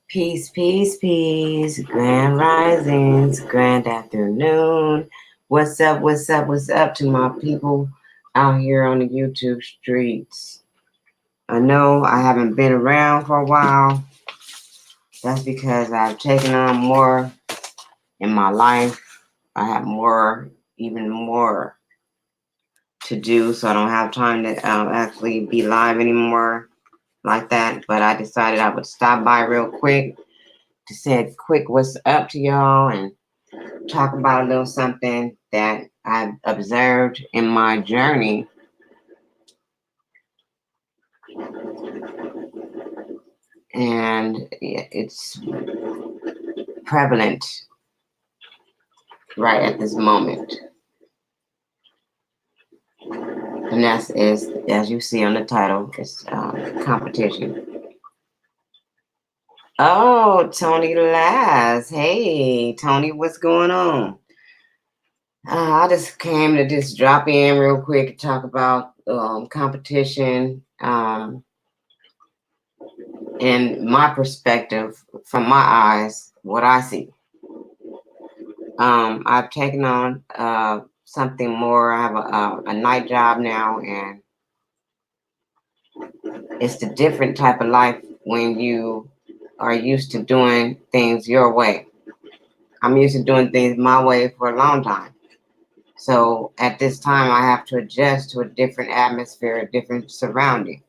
Peace, peace, peace. Grand risings, grand afternoon. What's up, what's up, what's up to my people out here on the YouTube streets? I know I haven't been around for a while. That's because I've taken on more in my life. I have even more to do, so I don't have time to actually be live anymore like that. But I decided I would stop by real quick to say a quick what's up to y'all and talk about a little something that I've observed in my journey. And it's prevalent right at this moment. And that's, as you see on the title, it's competition. Oh, Tony Lass. Hey, Tony, what's going on? I just came to just drop in real quick to talk about competition and my perspective, from my eyes, what I see. I've taken on something more. I have a night job now, and it's the different type of life when you are used to doing things your way. I'm used to doing things my way for a long time. So at this time, I have to adjust to a different atmosphere, a different surrounding.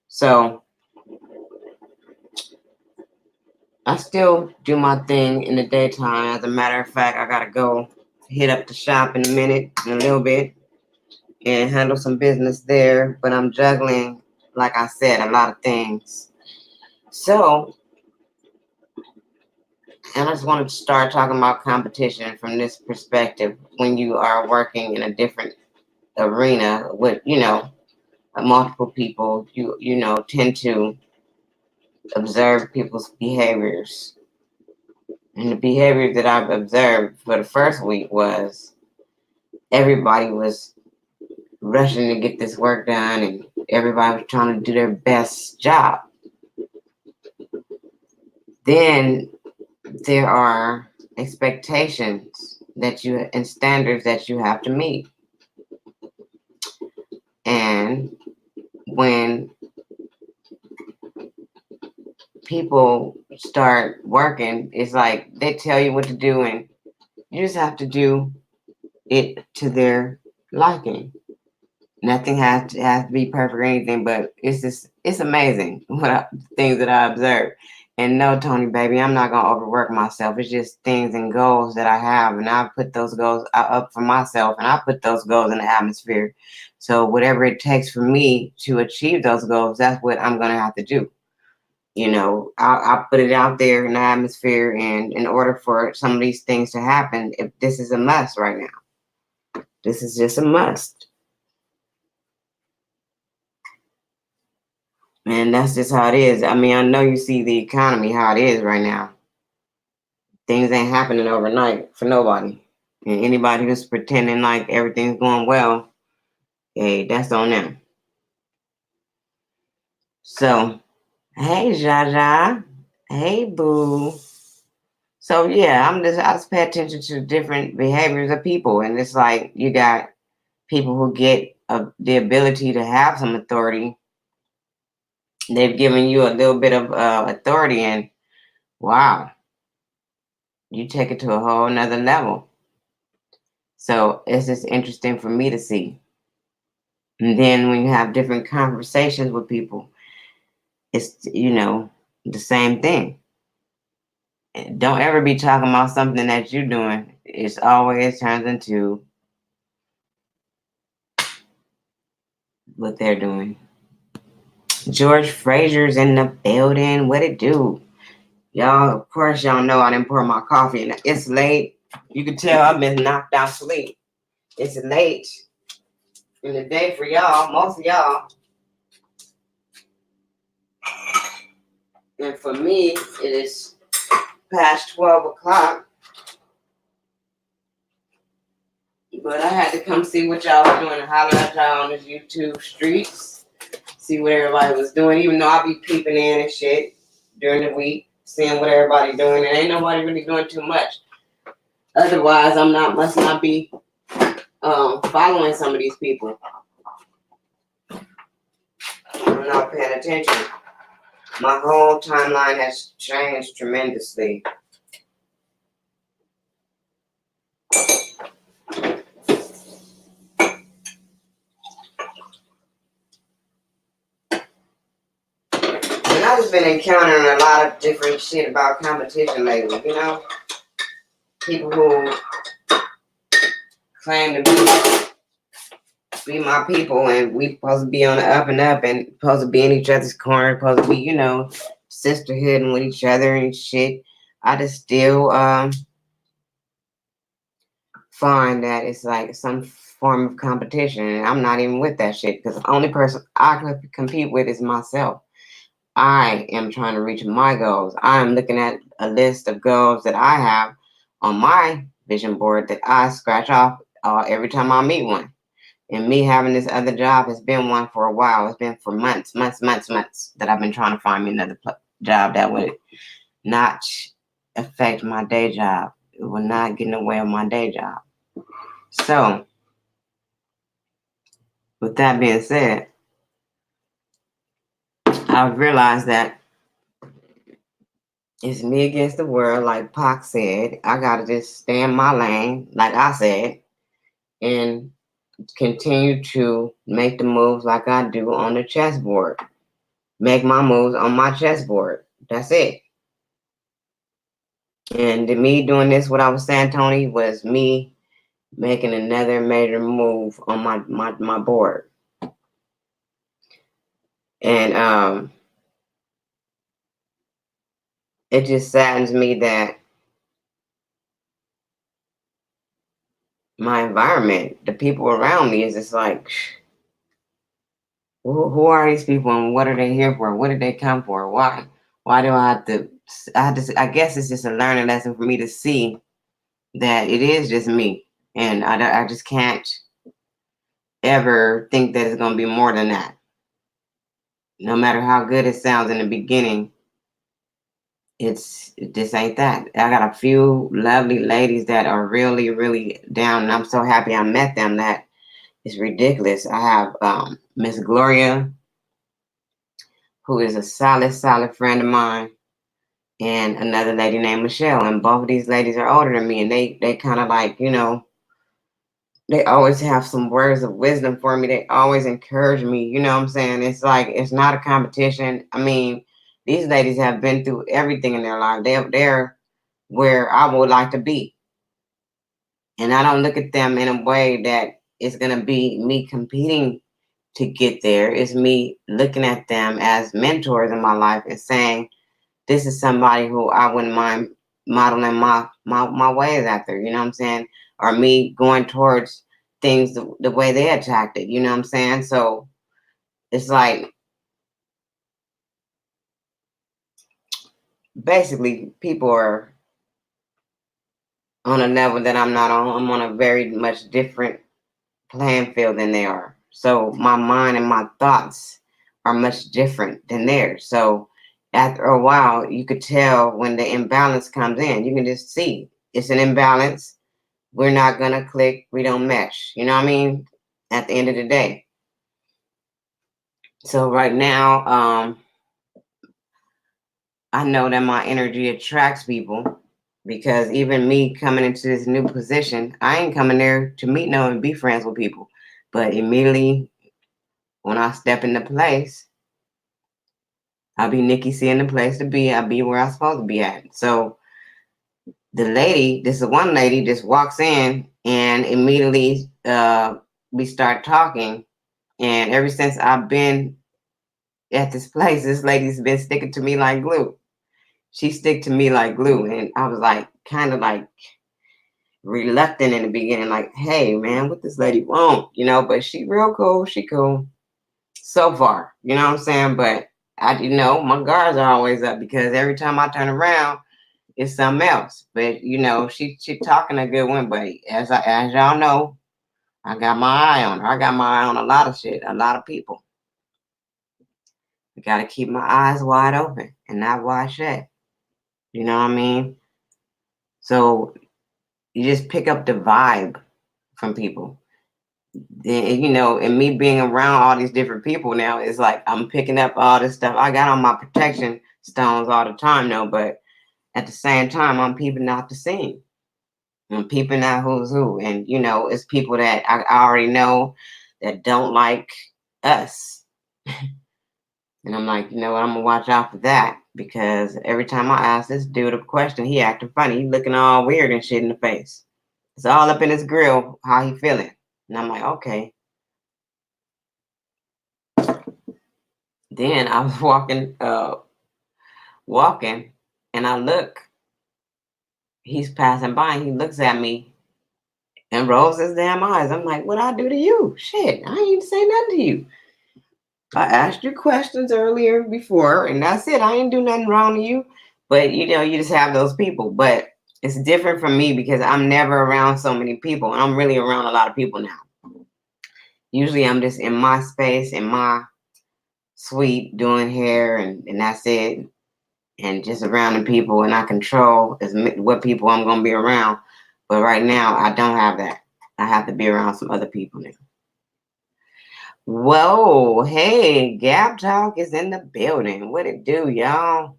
So I still do my thing in the daytime. As a matter of fact, I gotta go hit up the shop in a little bit, and handle some business there. But I'm juggling, like I said, a lot of things. So, and I just wanted to start talking about competition from this perspective. When you are working in a different arena with, multiple people, you tend to observe people's behaviors. And the behavior that I've observed for the first week was everybody was rushing to get this work done, and everybody was trying to do their best job. Then there are expectations and standards that you have to meet. And when people start working, it's like they tell you what to do, and you just have to do it to their liking. Nothing has to be perfect or anything, but it's amazing things that I observe. And no, Tony, baby, I'm not gonna overwork myself. It's just things and goals that I have, and I put those goals up for myself, and I put those goals in the atmosphere. So whatever it takes for me to achieve those goals, that's what I'm gonna have to do. I'll put it out there in the atmosphere, and in order for some of these things to happen, if this is a must right now, this is just a must. And that's just how it is. I mean, I know you see the economy, how it is right now. Things ain't happening overnight for nobody. And anybody who's pretending like everything's going well, hey, that's on them. So, hey, Jaja. Hey, boo. So, yeah, I just pay attention to different behaviors of people. And it's like you got people who get the ability to have some authority. They've given you a little bit of authority, and wow, you take it to a whole nother level. So it's just interesting for me to see. And then when you have different conversations with people, it's, the same thing. Don't ever be talking about something that you're doing. It's always turns into what they're doing. George Frazier's in the building. What it do? Y'all, of course, y'all know I didn't pour my coffee, and it's late. You can tell I've been knocked out sleep. It's late in the day for y'all, most of y'all. And for me, it is past 12 o'clock. But I had to come see what y'all was doing and holler at y'all on the YouTube streets. See what everybody was doing, even though I be peeping in and shit during the week, seeing what everybody doing. And ain't nobody really doing too much. Otherwise, must not be following some of these people. I'm not paying attention. My whole timeline has changed tremendously. And I've just been encountering a lot of different shit about competition lately, you know? People who claim to be my people, and we supposed to be on the up and up and supposed to be in each other's corner, supposed to be, you know, sisterhood and with each other and shit. I just still find that it's like some form of competition, and I'm not even with that shit because the only person I can compete with is myself. I am trying to reach my goals. I am looking at a list of goals that I have on my vision board that I scratch off every time I meet one. And me having this other job has been one for a while. It's been for months that I've been trying to find me another job that would not affect my day job. It would not get in the way of my day job. So, with that being said, I've realized that it's me against the world, like Pac said. I gotta just stay in my lane, like I said, and continue to make the moves like I do on the chessboard. Make my moves on my chessboard. That's it. And me doing this, what I was saying, Tony, was me making another major move on my board. And it just saddens me that my environment, the people around me, is just like, who are these people and what are they here for? What did they come for? Why do I have to? I guess it's just a learning lesson for me to see that it is just me, and I just can't ever think that it's gonna be more than that. No matter how good it sounds in the beginning, it just ain't that. I got a few lovely ladies that are really, really down, and I'm so happy I met them that it's ridiculous. I have Miss Gloria, who is a solid friend of mine, and another lady named Michelle. And both of these ladies are older than me, and they kind of like, you know, they always have some words of wisdom for me. They always encourage me. You know what I'm saying? It's like, it's not a competition. I mean, these ladies have been through everything in their life. They're where I would like to be. And I don't look at them in a way that it's going to be me competing to get there. It's me looking at them as mentors in my life and saying, this is somebody who I wouldn't mind modeling my ways after, you know what I'm saying? Or me going towards things the way they attacked it, you know what I'm saying? So it's like, basically, people are on a level that I'm not on. I'm on a very much different playing field than they are. So my mind and my thoughts are much different than theirs. So after a while, you could tell when the imbalance comes in. You can just see it's an imbalance. We're not going to click. We don't mesh. You know what I mean? At the end of the day. So right now, I know that my energy attracts people because even me coming into this new position, I ain't coming there to meet no and be friends with people. But immediately when I step into place, I'll be Nicki C in the place to be. I'll be where I'm supposed to be at. So the lady, this is one lady, just walks in and immediately we start talking. And ever since I've been at this place, this lady's been sticking to me like glue. She stick to me like glue. And I was like, kind of like reluctant in the beginning, like, hey man, what this lady want? You know, but she real cool. She cool so far. You know what I'm saying? But you know, my guards are always up because every time I turn around, it's something else. But you know, she talking a good one. But as y'all know, I got my eye on her. I got my eye on a lot of shit, a lot of people. I gotta keep my eyes wide open and not wide shut. You know what I mean? So you just pick up the vibe from people. And, you know, and me being around all these different people now, it's like I'm picking up all this stuff. I got on my protection stones all the time, though, but at the same time, I'm peeping out the scene. I'm peeping out who's who. And, you know, it's people that I already know that don't like us. And I'm like, you know what, I'm gonna watch out for that, because every time I ask this dude a question, he acting funny. He looking all weird and shit in the face. It's all up in his grill, how he feeling. And I'm like, okay. Then I was walking, and I look. He's passing by, and he looks at me and rolls his damn eyes. I'm like, what I do to you? Shit, I ain't say nothing to you. I asked you questions earlier before, and that's it. I ain't do nothing wrong to you. But you know, you just have those people. But it's different from me because I'm never around so many people. I'm really around a lot of people now. Usually I'm just in my space, in my suite, doing hair, and that's it. And just around the people, and I control what people I'm going to be around. But right now, I don't have that. I have to be around some other people now. Whoa, hey, Gap Talk is in the building. What it do, y'all?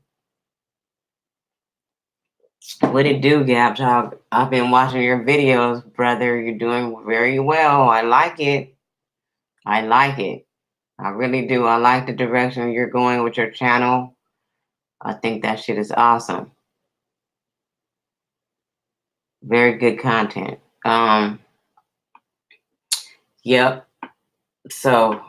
What it do, Gap Talk? I've been watching your videos, brother. You're doing very well. I like it. I like it. I really do. I like the direction you're going with your channel. I think that shit is awesome. Very good content. Yep. So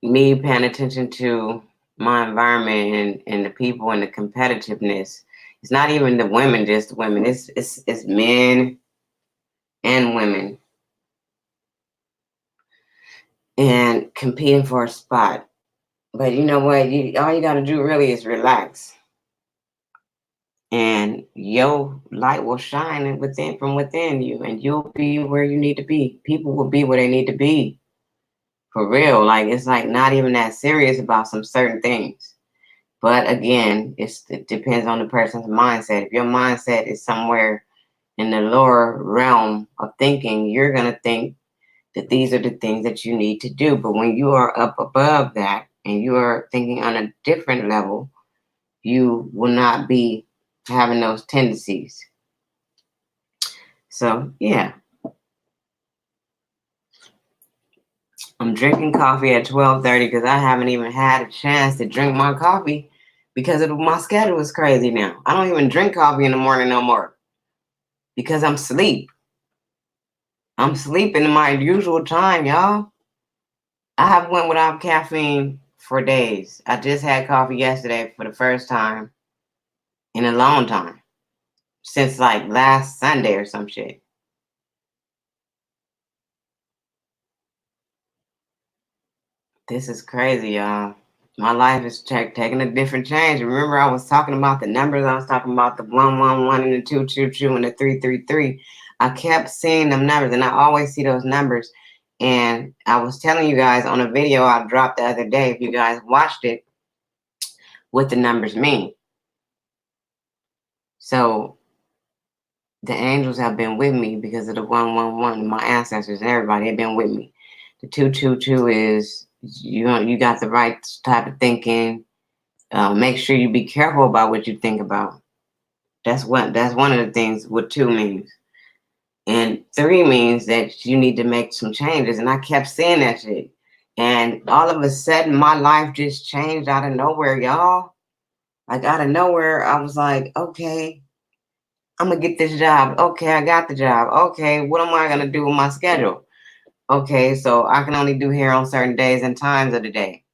me paying attention to my environment and the people and the competitiveness. It's not even the women, just the women. It's men and women, and competing for a spot. But you know what? All you gotta do really is relax, and your light will shine from within you, and you'll be where you need to be. People will be where they need to be. For real. Like, it's like not even that serious about some certain things. But again, it depends on the person's mindset. If your mindset is somewhere in the lower realm of thinking, you're going to think that these are the things that you need to do. But when you are up above that and you are thinking on a different level, you will not be having those tendencies. So, yeah. I'm drinking coffee at 12:30 because I haven't even had a chance to drink my coffee because my schedule is crazy now. I don't even drink coffee in the morning no more because I'm asleep. I'm sleeping in my usual time, y'all. I have went without caffeine for days. I just had coffee yesterday for the first time in a long time. Since like last Sunday or some shit. This is crazy, y'all. My life is taking a different change. Remember, I was talking about the numbers. I was talking about the 111 and the 222 and the 333. I kept seeing them numbers, and I always see those numbers. And I was telling you guys on a video I dropped the other day, if you guys watched it, what the numbers mean. So the angels have been with me because of the 111. My ancestors and everybody have been with me. The 222 is you got the right type of thinking. Make sure you be careful about what you think about. That's one of the things what 2 means. And 3 means that you need to make some changes. And I kept saying that shit. And all of a sudden my life just changed out of nowhere, y'all. Like out of nowhere, I was like, okay, I'm gonna get this job. Okay, I got the job. Okay, what am I gonna do with my schedule? Okay, so I can only do hair on certain days and times of the day.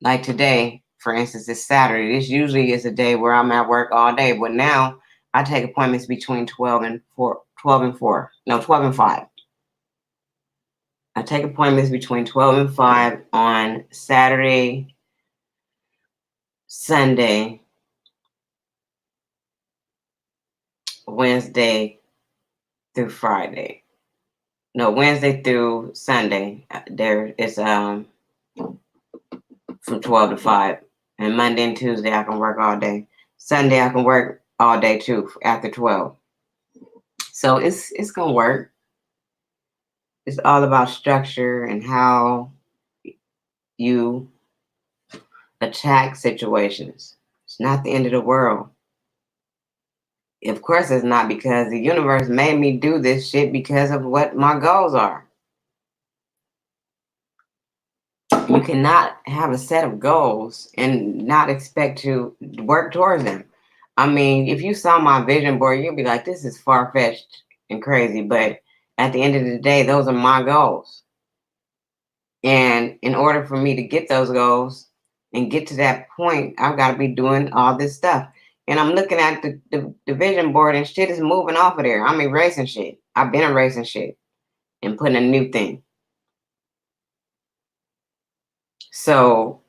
Like today, for instance, it's Saturday. This usually is a day where I'm at work all day, but now I take appointments between 12 and 4, 12 and 4. No, 12 and 5. I take appointments between 12 and 5 on Saturday, Sunday, Wednesday through Friday. No, Wednesday through Sunday. There is from 12 to 5. And Monday and Tuesday I can work all day. Sunday I can work all day too after 12. So it's gonna work. It's all about structure and how you attack situations. It's not the end of the world. Of course it's not, because the universe made me do this shit because of what my goals are. You cannot have a set of goals and not expect to work towards them. I mean, if you saw my vision board, you'd be like, this is far-fetched and crazy. But at the end of the day, those are my goals. And in order for me to get those goals and get to that point, I've got to be doing all this stuff. And I'm looking at the vision board, and shit is moving off of there. I'm erasing shit. I've been erasing shit and putting a new thing. So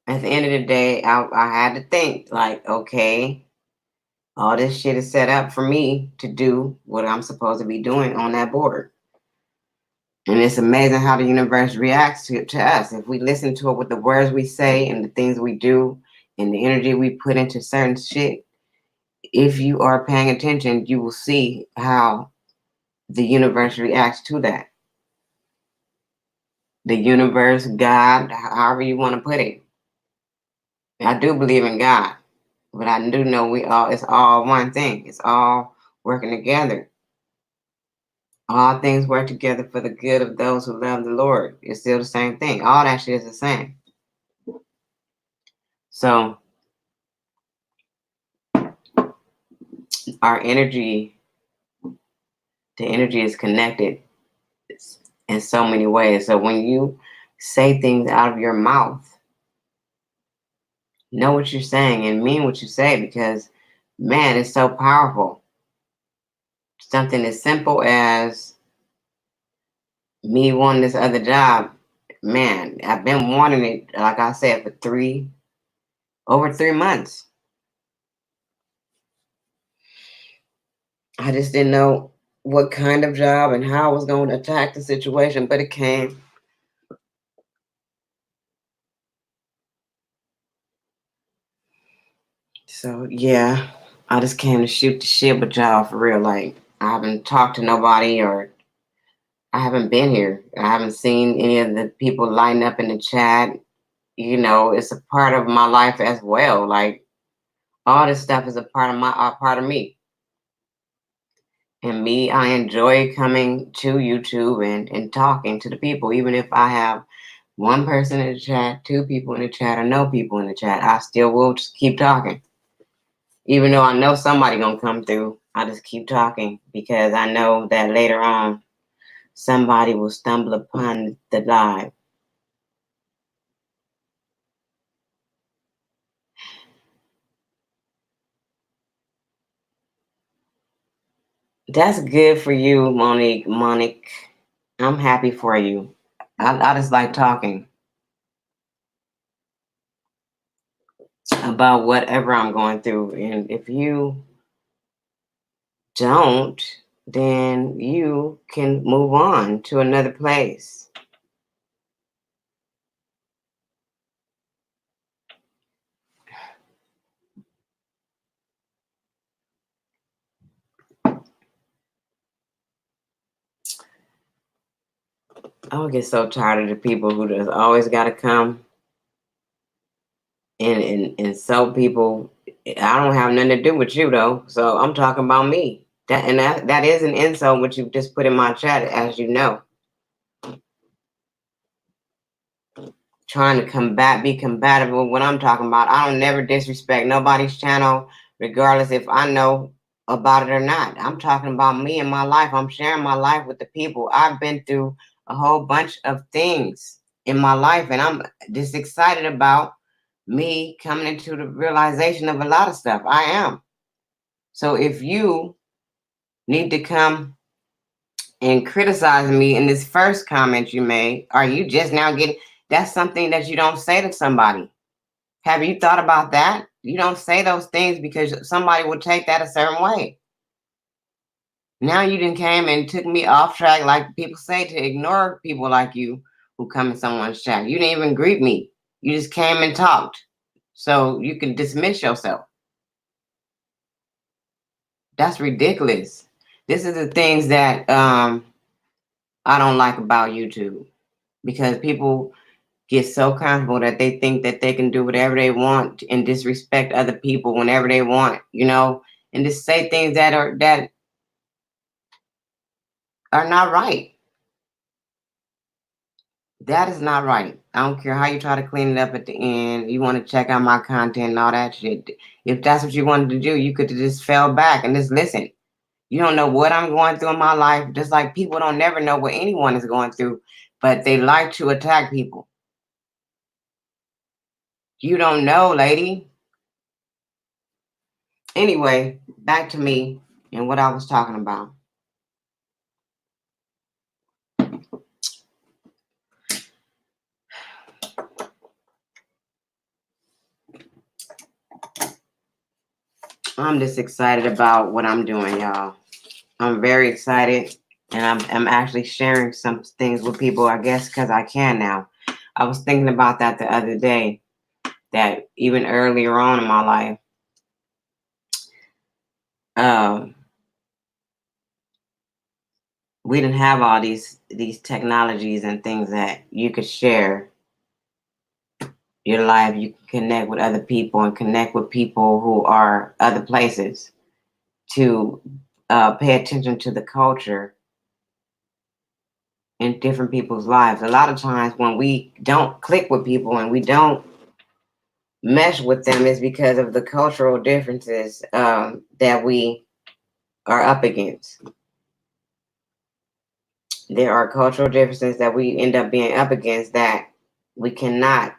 at the end of the day, I had to think like, okay, all this shit is set up for me to do what I'm supposed to be doing on that board. And it's amazing how the universe reacts to us. If we listen to it with the words we say and the things we do and the energy we put into certain shit, if you are paying attention, you will see how the universe reacts to that. The universe, God, however you want to put it. I do believe in God, but I do know it's all one thing. It's all working together. All things work together for the good of those who love the Lord. It's still the same thing. All that shit is the same. So our energy, the energy is connected in so many ways. So when you say things out of your mouth, know what you're saying and mean what you say, because man, it's so powerful. Something as simple as me wanting this other job, man, I've been wanting it, like I said, for over 3 months. I just didn't know what kind of job and how I was going to attack the situation, but it came. So yeah, I just came to shoot the shit with y'all for real. Like, I haven't talked to nobody, or I haven't been here. I haven't seen any of the people line up in the chat. You know, it's a part of my life as well. Like, all this stuff is a part of me. And me, I enjoy coming to YouTube and talking to the people, even if I have one person in the chat, two people in the chat, or no people in the chat. I still will just keep talking. Even though I know somebody gonna come through, I just keep talking because I know that later on somebody will stumble upon the live. That's good for you, Monique. I'm happy for you. I just like talking about whatever I'm going through. And if you don't, then you can move on to another place. I would get so tired of the people who just always got to come and insult people. I don't have nothing to do with you though, so I'm talking about me. That is an insult, which you just put in my chat, as you know. Trying to be compatible with what I'm talking about. I don't never disrespect nobody's channel, regardless if I know about it or not. I'm talking about me and my life. I'm sharing my life with the people. I've been through a whole bunch of things in my life, and I'm just excited about me coming into the realization of a lot of stuff. I am. So if you need to come and criticize me in this first comment you made, are you just now getting, that's something that you don't say to somebody. Have you thought about that? You don't say those things because somebody will take that a certain way. Now you done came and took me off track, like people say, to ignore people like you who come in someone's chat. You didn't even greet me. You just came and talked. So you can dismiss yourself. That's ridiculous. This is the things that I don't like about YouTube, because people get so comfortable that they think that they can do whatever they want and disrespect other people whenever they want, and just say things that are not right. That is not right. I don't care how you try to clean it up at the end. You want to check out my content and all that shit. If that's what you wanted to do, you could have just fell back and just listen. You don't know what I'm going through in my life, just like people don't never know what anyone is going through, but they like to attack people. You don't know, lady. Anyway, back to me and what I was talking about. I'm just excited about what I'm doing, y'all. I'm very excited, and I'm actually sharing some things with people, I guess, because I can now. I was thinking about that the other day, that even earlier on in my life, we didn't have all these technologies and things that you could share your life. You can connect with other people and connect with people who are other places, to pay attention to the culture in different people's lives. A lot of times when we don't click with people and we don't mesh with them, is because of the cultural differences that we are up against. There are cultural differences that we end up being up against that we cannot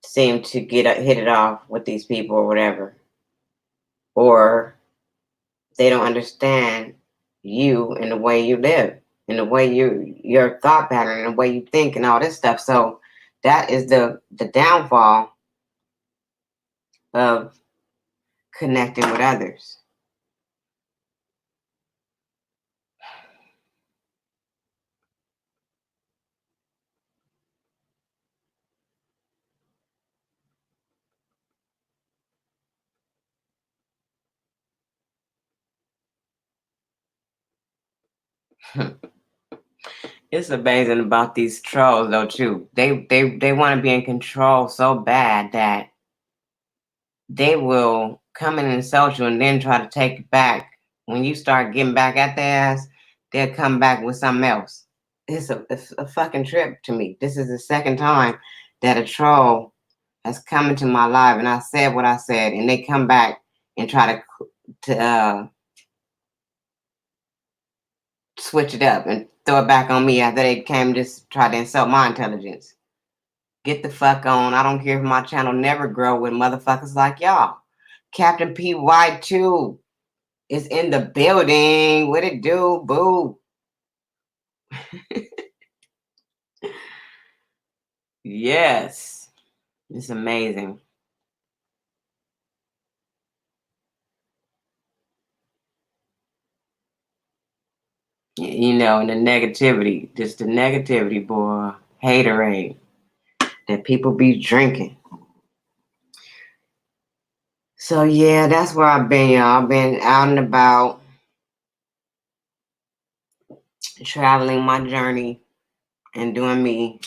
seem to hit it off with these people or whatever, or they don't understand you and the way you live, and the way your thought pattern and the way you think and all this stuff. So that is the downfall of connecting with others. It's amazing about these trolls though too. They want to be in control so bad that they will come in and insult you and then try to take it back. When you start getting back at their ass, they'll come back with something else. It's a fucking trip to me. This is the second time that a troll has come into my life and I said what I said, and they come back and try to switch it up and throw it back on me after they came just try to insult my intelligence. Get the fuck on. I don't care if my channel never grow with motherfuckers like y'all. Captain P. White 2 is in the building. What it do, boo? Yes. It's amazing. And the negativity, just the negativity, boy. Haterade that people be drinking. So yeah, that's where I've been, y'all. I've been out and about, traveling my journey and doing me.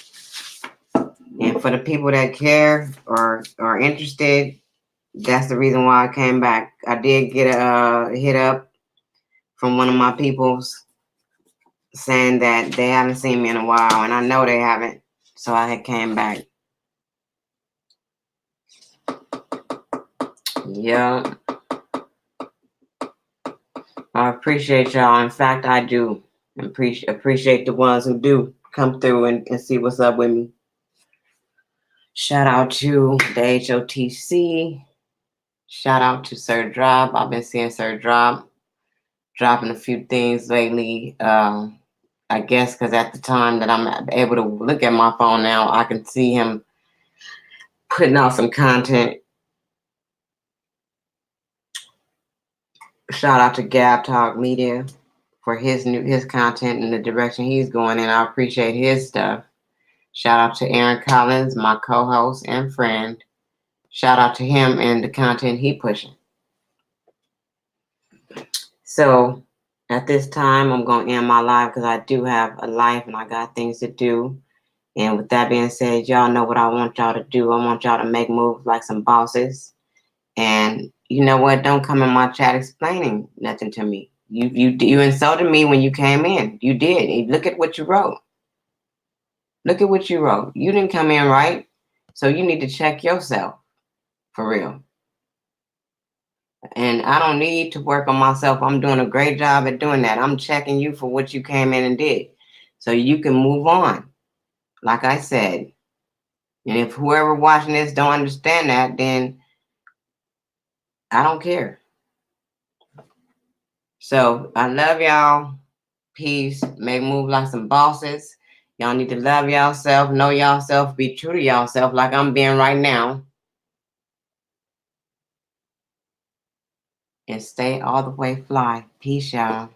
And for the people that care or are interested, that's the reason why I came back. I did get a hit up from one of my peoples saying that they haven't seen me in a while, and I know they haven't. So I had came back. Yeah. I appreciate y'all. In fact, I do appreciate the ones who do come through and see what's up with me. Shout out to the HOTC. Shout out to Sir Drop. I've been seeing Sir Drop dropping a few things lately. I guess because at the time that I'm able to look at my phone now, I can see him putting out some content. Shout out to Gab Talk Media for his content and the direction he's going in. I appreciate his stuff. Shout out to Aaron Collins, my co-host and friend. Shout out to him and the content he pushing. So at this time, I'm going to end my live because I do have a life and I got things to do. And with that being said, y'all know what I want y'all to do. I want y'all to make moves like some bosses. And you know what? Don't come in my chat explaining nothing to me. You insulted me when you came in. You did. Look at what you wrote. Look at what you wrote. You didn't come in right. So you need to check yourself. For real. And I don't need to work on myself. I'm doing a great job at doing that. I'm checking you for what you came in and did. So you can move on. Like I said. And if whoever watching this don't understand that, then I don't care. So I love y'all. Peace. Make move like some bosses. Y'all need to love y'allself, know y'allself, be true to y'allself like I'm being right now. And stay all the way fly. Peace, y'all.